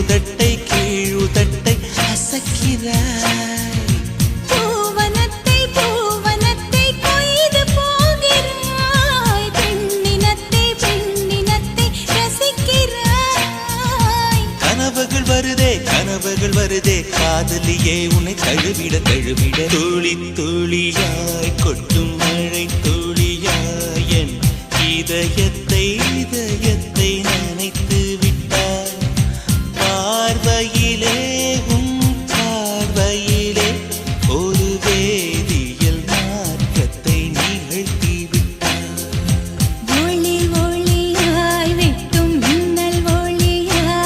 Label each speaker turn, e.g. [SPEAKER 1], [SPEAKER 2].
[SPEAKER 1] மேலுதட்டை கீழுதட்டை அசக்கிறாய்.
[SPEAKER 2] பூவனத்தை பூவனத்தை கொய்து போகிறாய். பெண்ணினத்தை பெண்ணினத்தை ரசிக்கிறாய்.
[SPEAKER 1] கனவுகள் வருதே கனவுகள் வருதே காதலியே உன்னை தழுவிட தழுவிட. துளி துளியாய் கொட்டும் மழை துளியாய் என் இதயத்தை